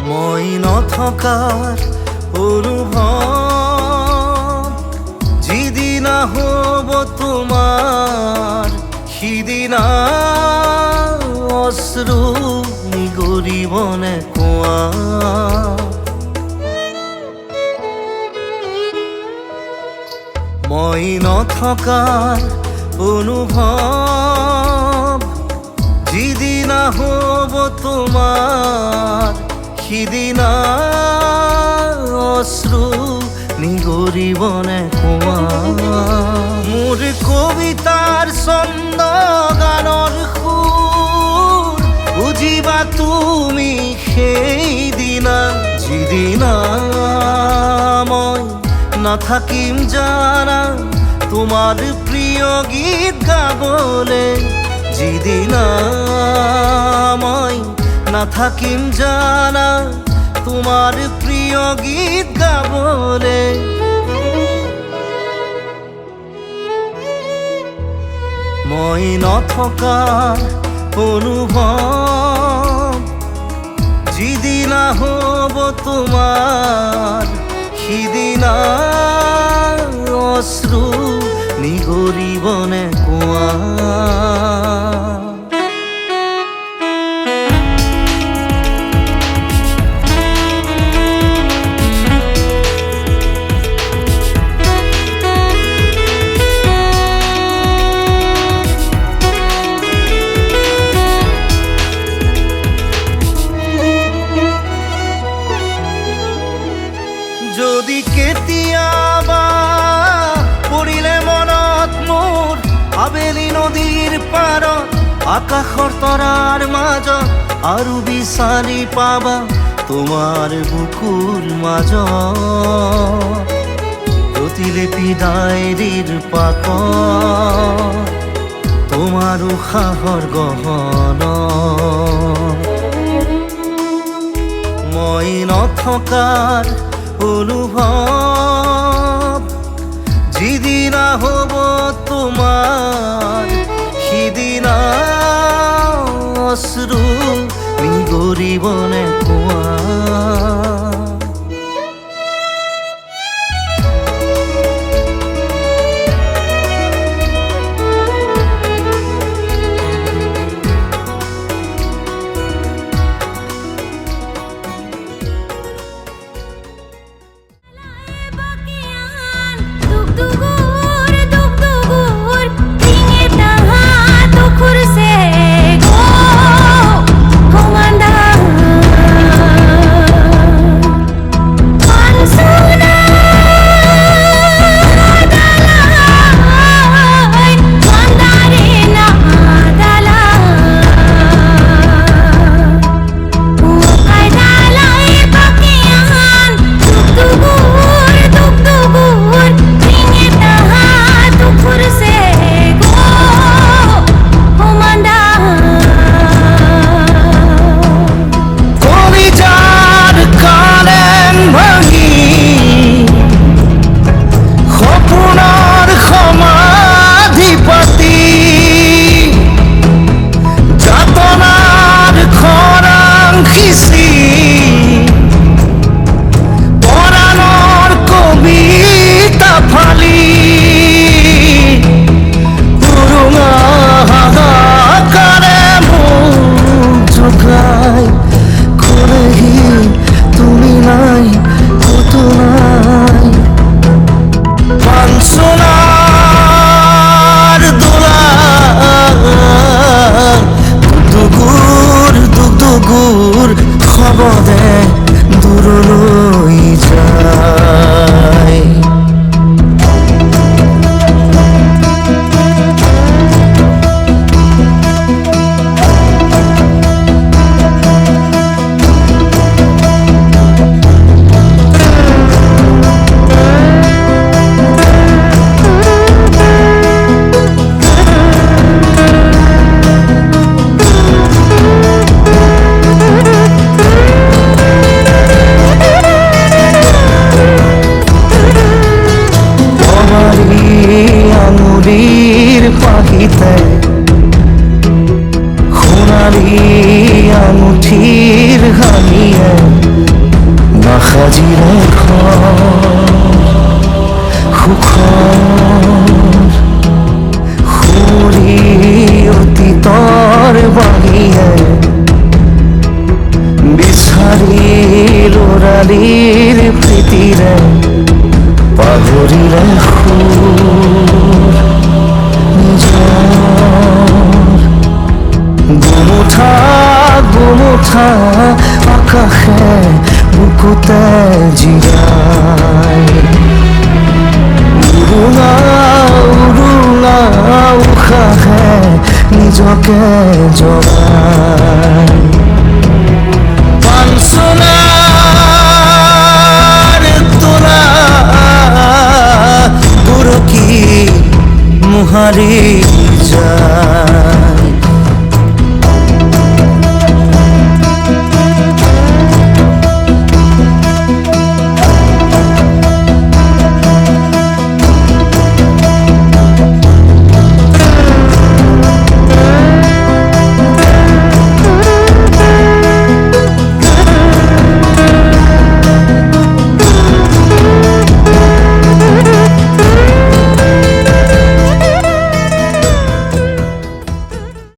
মই নথকাৰ অনুভৱ যিদিনা হ'ব তোমাৰ সিদিনা অশ্ৰু নিগৰিবনে কোৱা। মই নথকাৰ অনুভৱ যিদিনা হ'ব তোমাৰ সিদিনা অশ্ৰু নিগৰিবনে কোৱা। মোৰ কবিতাৰ ছন্দ গানৰ সুৰ বুজিবা তুমি সেইদিনা যিদিনা মই নাথাকিম জানা তোমাৰ প্ৰিয় গীত গাবলে। যিদিনা মই নাথাকিম জানা তোমাৰ প্ৰিয় গীত গাবলে। মই নথকাৰ অনুভৱ যিদিনা হ'ব তোমাৰ সিদিনা অশ্ৰু নিগৰিবনে কোৱা। যদি কেতিয়াবা পৰিলে মনত মোৰ আবেলি নদীৰ পাৰত আকাশৰ তৰাৰ মাজত আৰু বিচাৰি পাবা তোমাৰ বুকুৰ মাজত প্ৰতিলিপি ডায়েৰীৰ পাতত তোমাৰ উশাহৰ গহনা। মই নথকাৰ অনুভৱ যিদিনা হ'ব তোমাৰ সিদিনা অশ্ৰু নিগৰিবনে কোৱা। খবৰে দূৰলৈ যায়। পাখিতে সোণালী আঙুঠিৰ হানিয়ে সাজিলে সুখৰ সুৰি অতীতৰ বাহিৰে বিচাৰি লৰালিৰ প্ৰীতিৰে পাহৰিলে সুৰ নিজৰ গোমুঠা গোমুঠা আকাশে বুকুতে জিৰাই উৰুঙা উৰুঙা উশাহে নিজকে জগাই পাঞ্চনাৰ তোলা বুৰকী মোহাৰি যায়